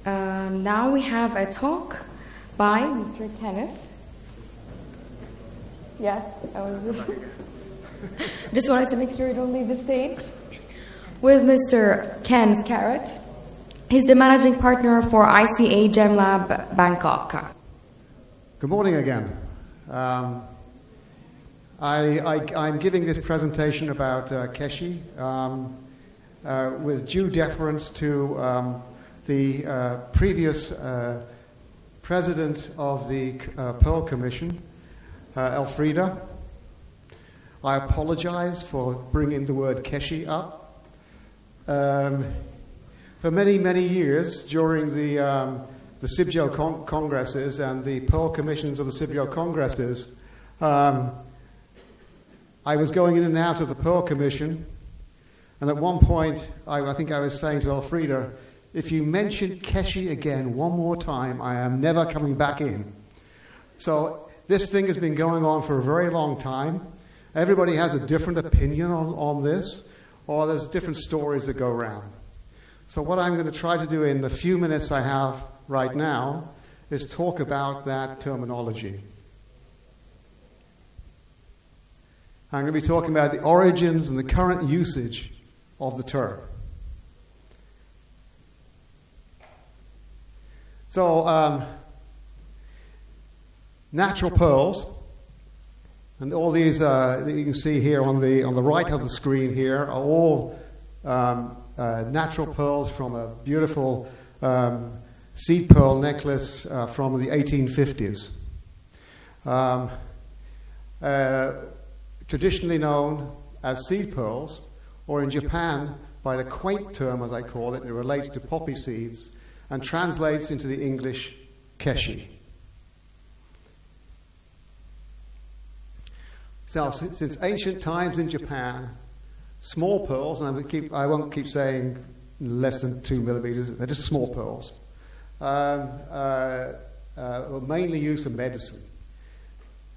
Now we have a talk by Mr. Kenneth. Yes, I was just wanted to make sure you don't leave the stage. With Mr. Ken Scarratt. He's the managing partner for ICA GemLab Bangkok. Good morning again. I'm giving this presentation about Keshi with due deference to the previous president of the Pearl Commission, Elfrida. I apologize for bringing the word Keshi up. For many, many years during the CIBJO congresses and the Pearl Commissions of the CIBJO congresses, I was going in and out of the Pearl Commission, and at one point I think I was saying to Elfrida, if you mention Keshi again one more time, I am never coming back in. So this thing has been going on for a very long time. Everybody has a different opinion on this, or there's different stories that go around. So what I'm going to try to do in the few minutes I have right now is talk about that terminology. I'm going to be talking about the origins and the current usage of the term. So, natural pearls, and all these that you can see here on the right of the screen here are all natural pearls from a beautiful seed pearl necklace from the 1850s. Traditionally known as seed pearls, or in Japan by the quaint term, as I call it, it relates to poppy seeds and translates into the English Keshi. So, since ancient times in Japan, small pearls, and I won't keep saying less than 2 millimeters, they're just small pearls, were mainly used for medicine.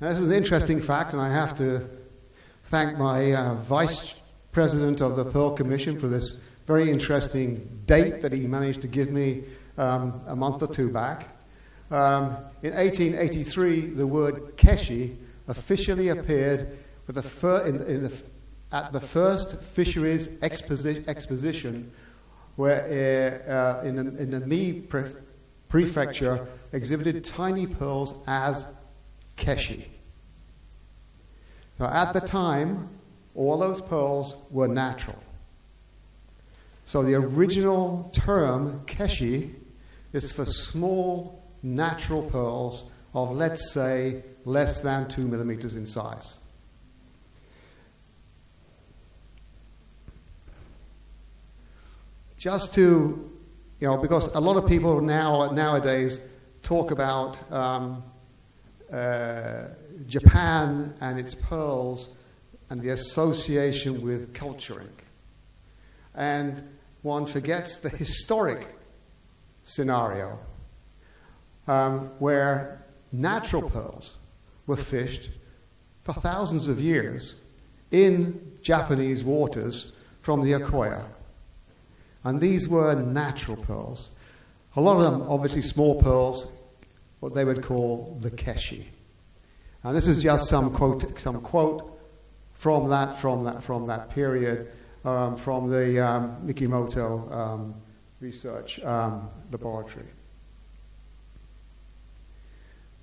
Now, this is an interesting fact, and I have to thank my vice president of the Pearl Commission for this very interesting date that he managed to give me a month or two back. In 1883, the word Keshi officially appeared at the first fisheries exposition, where in the Mi prefecture exhibited tiny pearls as Keshi. Now, at the time, all those pearls were natural. So the original term Keshi is for small natural pearls of, let's say, less than 2 millimeters in size. Just to, because a lot of people nowadays talk about Japan and its pearls and the association with culturing. And one forgets the historic scenario where natural pearls were fished for thousands of years in Japanese waters from the Akoya. And these were natural pearls. A lot of them, obviously small pearls, what they would call the Keshi. And this is just some quote from that period, from the Mikimoto Research Laboratory.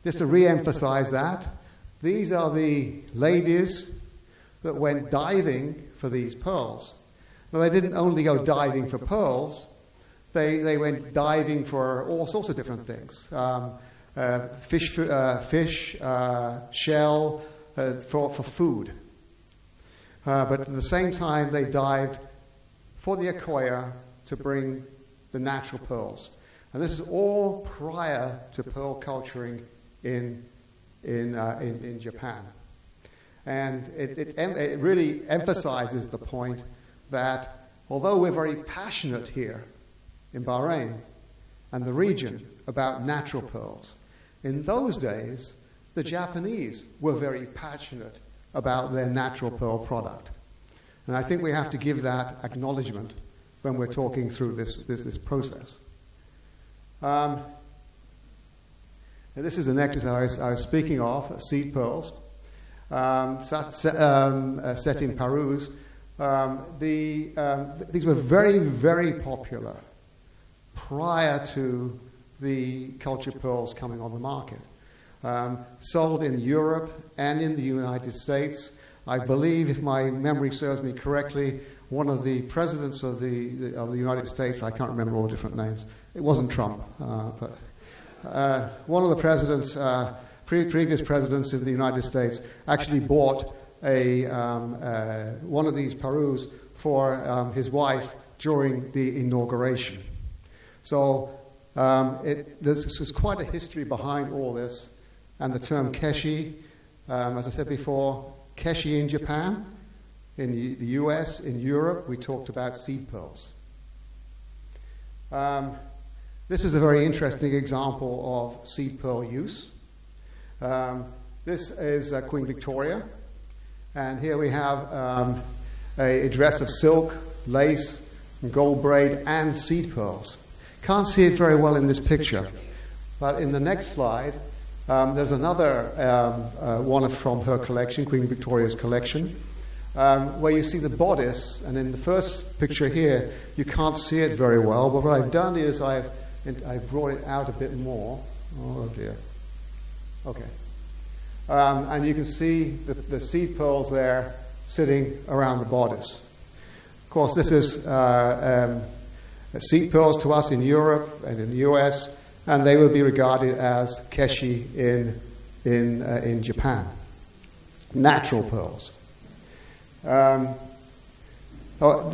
Just to re-emphasize that, these are the ladies that went diving for these pearls. Now, they didn't only go diving for pearls, they went diving for all sorts of different things. Fish, shell, for food. But at the same time, they dived for the Akoya to bring the natural pearls. And this is all prior to pearl culturing in Japan. And it really emphasizes the point that although we're very passionate here in Bahrain and the region about natural pearls, in those days, the Japanese were very passionate about their natural pearl product. And I think we have to give that acknowledgement when we're talking through this process. This is the necklace I was speaking of, seed pearls, set in Parus. These were very, very popular prior to the cultured pearls coming on the market. Sold in Europe and in the United States. I believe, if my memory serves me correctly, one of the presidents of the United States, I can't remember all the different names, it wasn't Trump, but one of the presidents, previous presidents in the United States, actually bought one of these Parus for his wife during the inauguration. So there's quite a history behind all this, and the term Keshi, as I said before, Keshi in Japan, in the US, in Europe, we talked about seed pearls. This is a very interesting example of seed pearl use. This is Queen Victoria, and here we have a dress of silk, lace, gold braid, and seed pearls. Can't see it very well in this picture, but in the next slide, there's another one from her collection, Queen Victoria's collection, where you see the bodice, and in the first picture here, you can't see it very well, but what I've done is I've brought it out a bit more. Oh dear. Okay. And you can see the seed pearls there sitting around the bodice. Of course, this is seed pearls to us in Europe and in the US, and they will be regarded as Keshi in Japan. Natural pearls.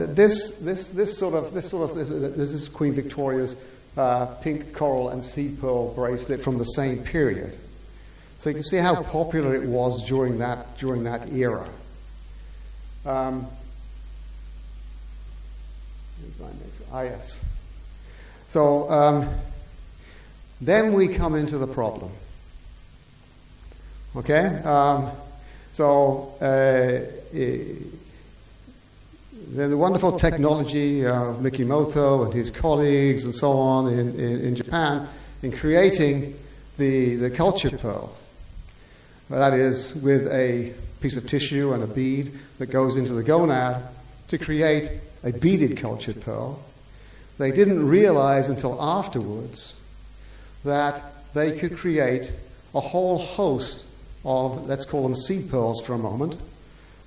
This is Queen Victoria's pink coral and seed pearl bracelet from the same period. So you can see how popular it was during that era. Yes. So then we come into the problem. Okay? Then the wonderful technology of Mikimoto and his colleagues and so on in Japan in creating the cultured pearl. That is, with a piece of tissue and a bead that goes into the gonad to create a beaded cultured pearl. They didn't realize until afterwards that they could create a whole host of, let's call them seed pearls for a moment,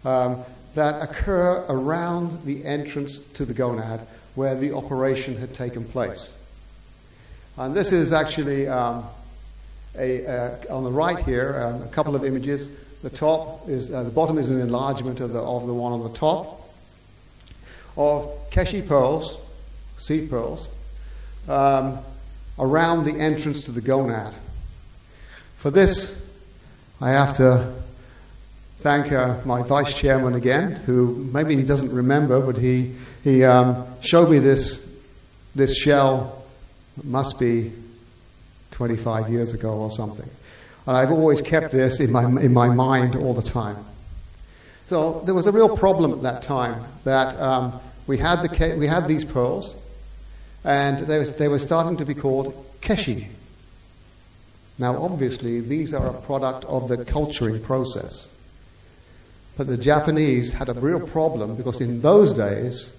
that occur around the entrance to the gonad where the operation had taken place. And this is actually on the right here, a couple of images. The top is the bottom is an enlargement of the one on the top of Keshi pearls, seed pearls, around the entrance to the gonad. For this, I have to thank my vice chairman again, who maybe he doesn't remember, but he showed me this shell. It must be 25 years ago or something, and I've always kept this in my mind all the time. So there was a real problem at that time that we had these pearls, and they were starting to be called Keshi. Now, obviously, these are a product of the culturing process. But the Japanese had a real problem because in those days,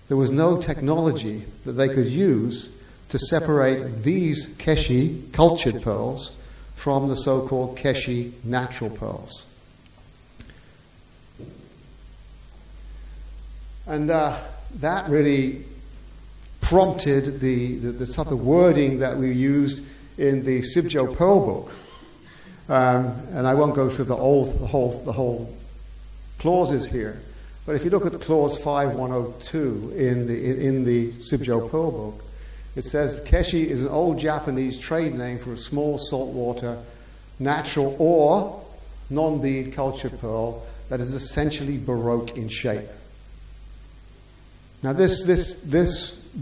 there was no technology that they could use to separate these Keshi, cultured pearls, from the so-called Keshi, natural pearls. And that really prompted the type of wording that we used in the Sibjo Pearl book. And I won't go through the whole clauses here, but if you look at clause 5102 in the Sibjo Pearl book, it says Keshi is an old Japanese trade name for a small saltwater, natural or non-bead cultured pearl that is essentially Baroque in shape. Now this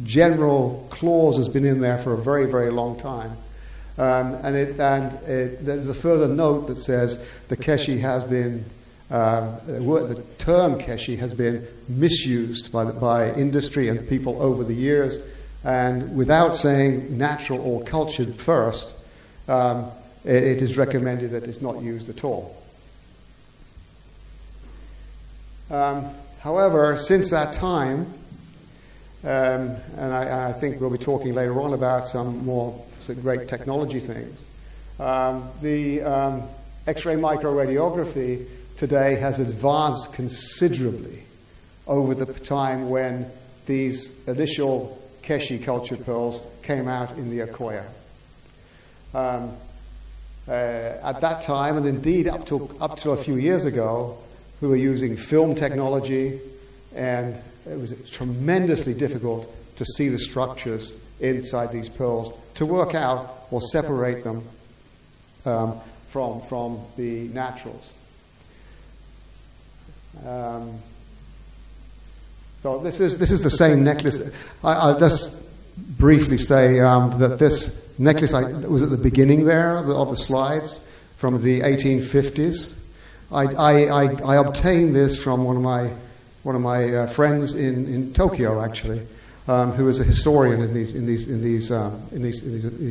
general clause has been in there for a very, very long time. There's a further note that says the Keshi has been, the term Keshi has been misused by industry and people over the years, And without saying natural or cultured first, it is recommended that it's not used at all. However, since that time, and I think we'll be talking later on about some more great technology things, the Xray microradiography today has advanced considerably over the time when these initial Keshi cultured pearls came out in the Akoya. At that time, and indeed up to a few years ago, we were using film technology, and it was tremendously difficult to see the structures inside these pearls, to work out or separate them from the naturals. So this is the same necklace. I'll just briefly say that this necklace was at the beginning there of the slides from the 1850s. I obtained this from one of my friends in Tokyo, actually, who is a historian in these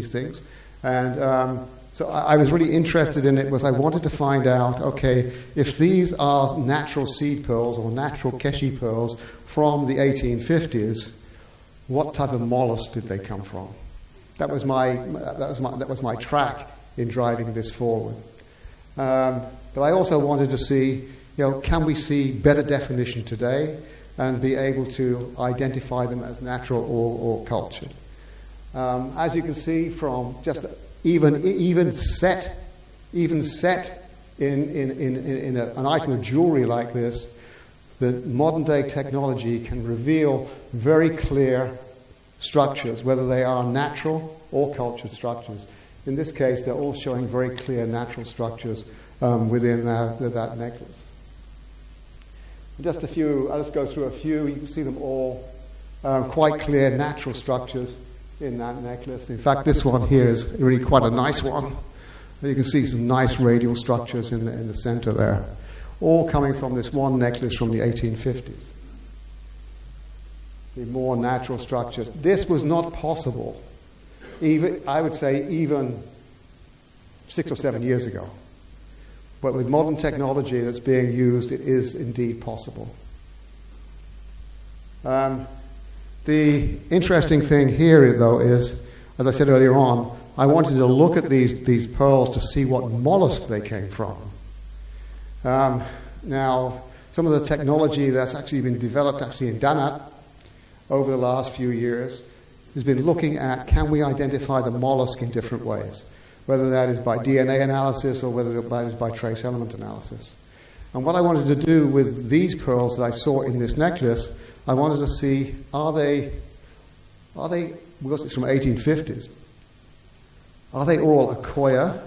things, and so I was really interested in it. I wanted to find out, okay, if these are natural seed pearls or natural Keshi pearls from the 1850s, what type of mollusk did they come from? That was my track in driving this forward. But I also wanted to see, can we see better definition today and be able to identify them as natural or cultured? As you can see from just even set in an item of jewelry like this, that modern day technology can reveal very clear structures, whether they are natural or cultured structures. In this case, they're all showing very clear natural structures within that necklace. Just a few, I'll just go through a few. You can see them all quite clear natural structures in that necklace. In fact, this one here is really quite a nice one. You can see some nice radial structures in the center there, all coming from this one necklace from the 1850s. The more natural structures. This was not possible, I would say, even 6 or 7 years ago. But with modern technology that's being used, it is indeed possible. The interesting thing here, though, is, as I said earlier on, I wanted to look at these pearls to see what mollusk they came from. Now, some of the technology that's actually been developed in Danat over the last few years has been looking at, can we identify the mollusk in different ways, whether that is by DNA analysis or whether that is by trace element analysis. And what I wanted to do with these pearls that I saw in this necklace, I wanted to see, are they, because it's from 1850s, are they all Akoya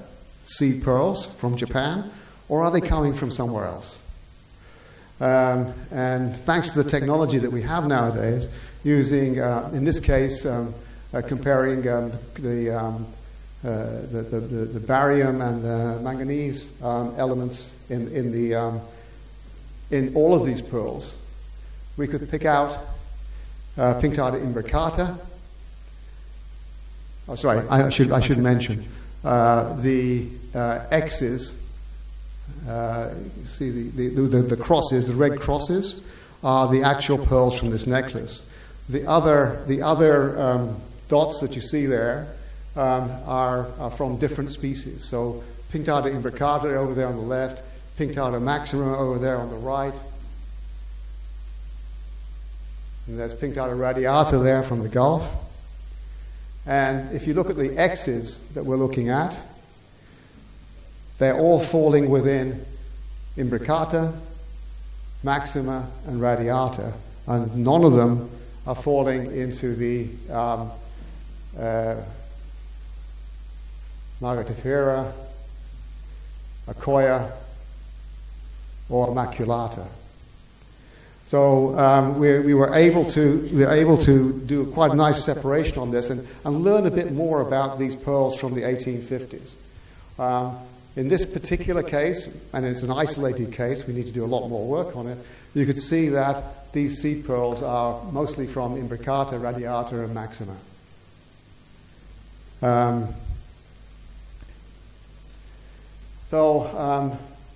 seed pearls from Japan, or are they coming from somewhere else? And thanks to the technology that we have nowadays, using, in this case, comparing the barium and the manganese elements in all of these pearls, we could pick out Pinctada imbricata. Oh, sorry, I should mention the X's. See the crosses, the red crosses, are the actual pearls from this necklace. The other dots that you see there are from different species. So Pinctada imbricata over there on the left, Pinctada maxima over there on the right. And there's Pinctada radiata there from the Gulf. And if you look at the X's that we're looking at, they're all falling within imbricata, maxima, and radiata. And none of them are falling into the margatifera, Akoya, or maculata. So we were able to do quite a nice separation on this and learn a bit more about these pearls from the 1850s. In this particular case, and it's an isolated case, we need to do a lot more work on it. you could see that these seed pearls are mostly from imbricata, radiata, and maxima.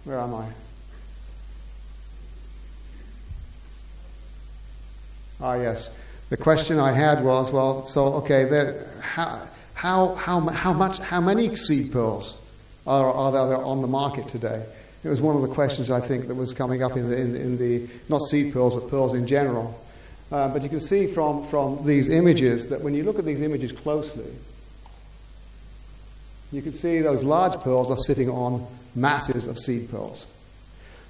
Where am I? Ah, yes. The question I had was, well, so okay, how many seed pearls are there on the market today? It was one of the questions I think that was coming up in the not seed pearls but pearls in general. But you can see from these images that when you look at these images closely, you can see those large pearls are sitting on masses of seed pearls.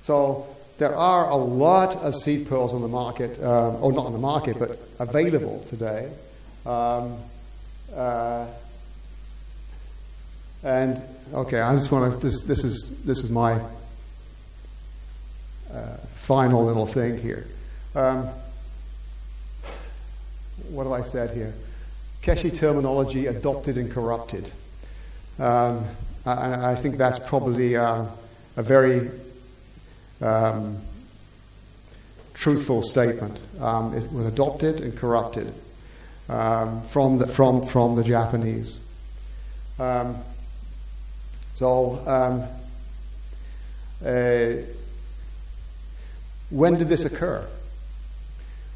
So there are a lot of seed pearls on the market, or not on the market, but available today. And okay, I just want to. This is my final little thing here. What have I said here? Keshi terminology adopted and corrupted. I think that's probably a very truthful statement. It was adopted and corrupted from the Japanese. When did this occur?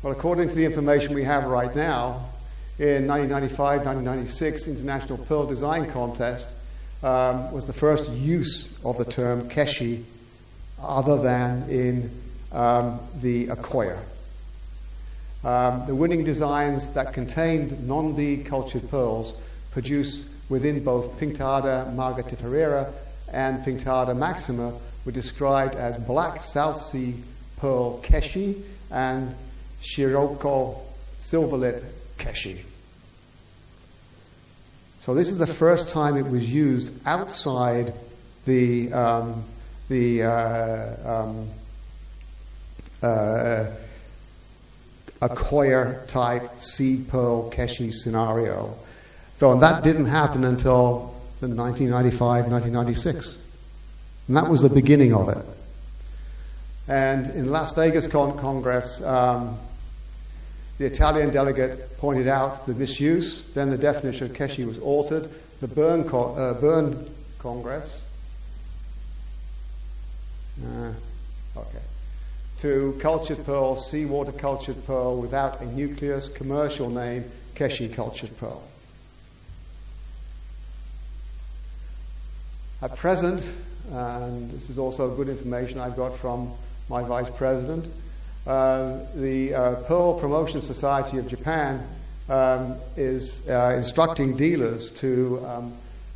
Well, according to the information we have right now, in 1995, 1996, International Pearl Design Contest was the first use of the term Keshi other than in the Akoya. The winning designs that contained non-bead cultured pearls produced within both Pinctada margaritifera and Pinctada maxima were described as black South Sea pearl Keshi and Shiroko silverlip Keshi. So this is the first time it was used outside the Akoya type seed pearl Keshi scenario. So and that didn't happen until 1995, 1996. And that was the beginning of it. And in Las Vegas Congress, the Italian delegate pointed out the misuse. Then the definition of Keshi was altered. The Bern Congress, to cultured pearl, seawater cultured pearl without a nucleus, commercial name, Keshi cultured pearl. At present, and this is also good information I've got from my vice president, the Pearl Promotion Society of Japan is instructing dealers to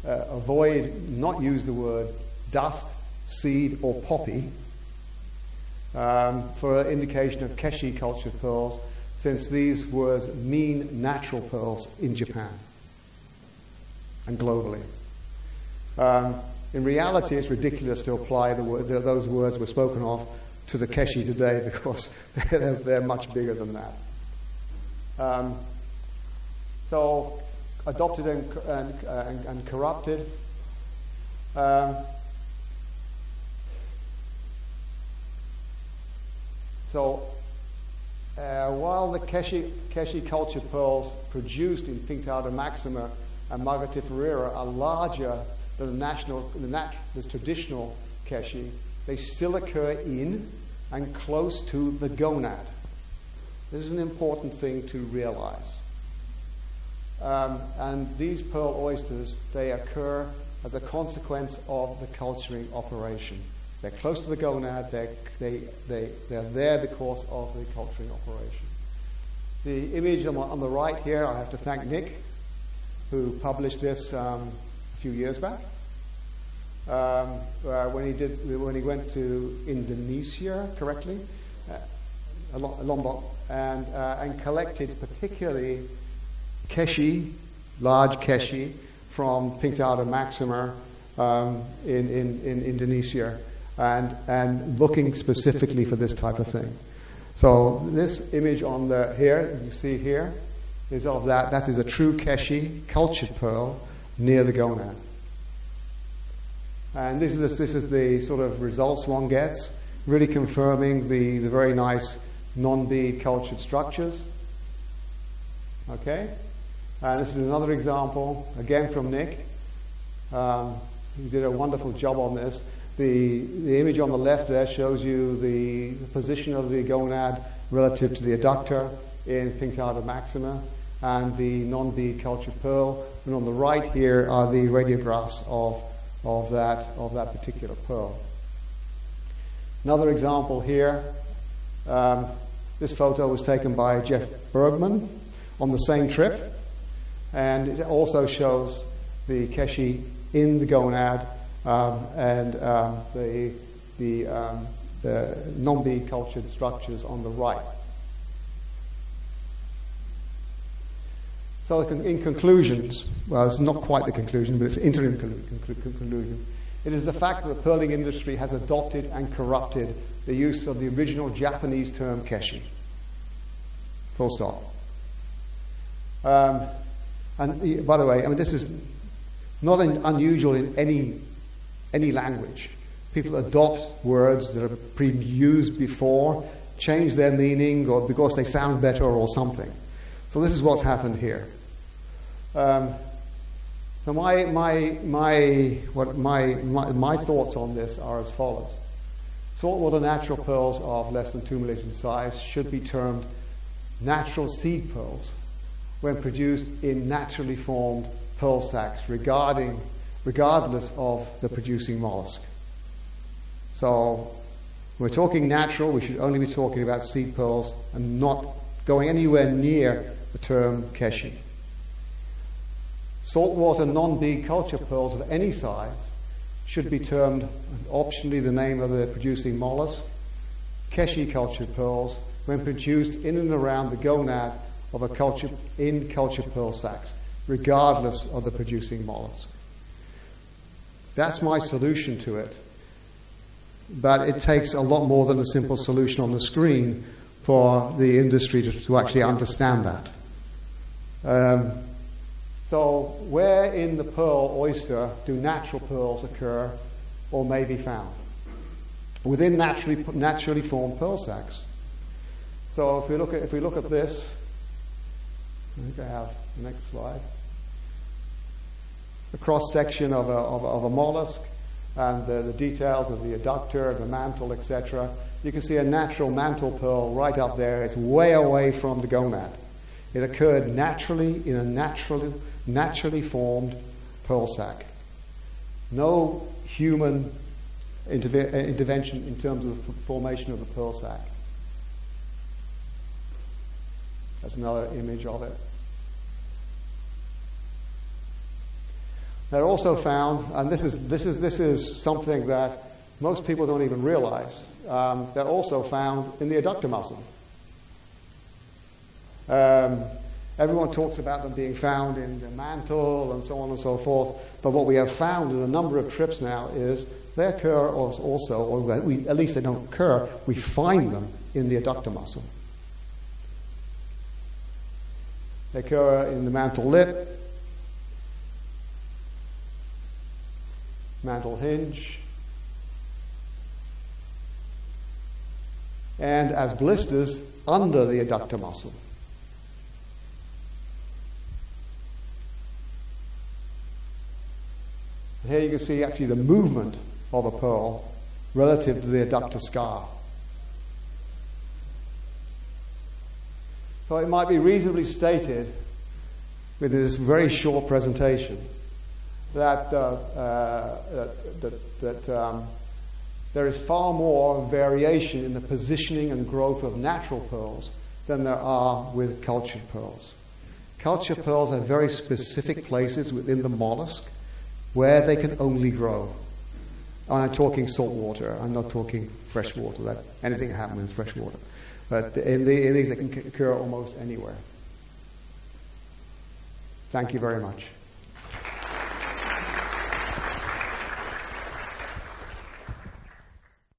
not use the word dust, seed, or poppy for an indication of Keshi cultured pearls, since these words mean natural pearls in Japan and globally. In reality, it's ridiculous to apply those words were spoken of to the Keshi today, because they're much bigger than that. So, adopted and corrupted. While the Keshi cultured pearls produced in Pinctada maxima and margaritifera are larger than the traditional Keshi, they still occur in and close to the gonad. This is an important thing to realize. And these pearl oysters, they occur as a consequence of the culturing operation. They're close to the gonad, they're there because of the culturing operation. The image on the right here, I have to thank Nick, who published this a few years back. When he went to Indonesia, correctly, Lombok, and collected particularly Keshi, large Keshi, from Pinctada maxima in Indonesia, and looking specifically for this type of thing. So this image on here, you see here, is of that. That is a true Keshi, cultured pearl, near the gonad. And this is the sort of results one gets. really confirming the very nice non-bead cultured structures. Okay? And this is another example, again from Nick. He did a wonderful job on this. The image on the left there shows you the position of the gonad relative to the adductor in Pinctada maxima and the non-bead cultured pearl. And on the right here are the radiographs of that particular pearl. Another example here. This photo was taken by Jeff Bergman on the same trip, and it also shows the Keshi in the gonad and the non-bead cultured structures on the right. So in conclusions, well, it's not quite the conclusion, but it's interim conclusion. It is the fact that the pearling industry has adopted and corrupted the use of the original Japanese term Keshi. Full stop. And by the way, I mean, this is not unusual in any language. People adopt words that are used before, change their meaning, or because they sound better or something. So this is what's happened here. So my thoughts on this are as follows. Saltwater natural pearls of less than 2 millimeters in size should be termed natural seed pearls when produced in naturally formed pearl sacs, regardless of the producing mollusk. So when we're talking natural, we should only be talking about seed pearls and not going anywhere near the term Keshi. Saltwater non-bead culture pearls of any size should be termed, optionally, the name of the producing mollusk, Keshi cultured pearls, when produced in and around the gonad of a culture pearl sacs, regardless of the producing mollusk. That's my solution to it. But it takes a lot more than a simple solution on the screen for the industry to actually understand that. So where in the pearl oyster do natural pearls occur or may be found? Within naturally formed pearl sacs. So if we look at this, I think I have the next slide. The cross section of a mollusk and the details of the adductor, the mantle, etc. You can see a natural mantle pearl right up there. It's way away from the gonad. It occurred naturally in a naturally formed pearl sac. No human intervention in terms of the formation of the pearl sac. That's another image of it. They're also found, and this is something that most people don't even realize. They're also found in the adductor muscle. Everyone talks about them being found in the mantle and so on and so forth, but what we have found in a number of trips now is they occur also, or at least they don't occur, we find them in the adductor muscle. They occur in the mantle lip, mantle hinge, and as blisters under the adductor muscle. And here you can see actually the movement of a pearl relative to the adductor scar. So it might be reasonably stated with this very short presentation that there is far more variation in the positioning and growth of natural pearls than there are with cultured pearls. Cultured pearls have very specific places within the mollusk where they can only grow. And I'm talking salt water, I'm not talking fresh water. That anything can happen with fresh water. But in these, they can occur almost anywhere. Thank you very much.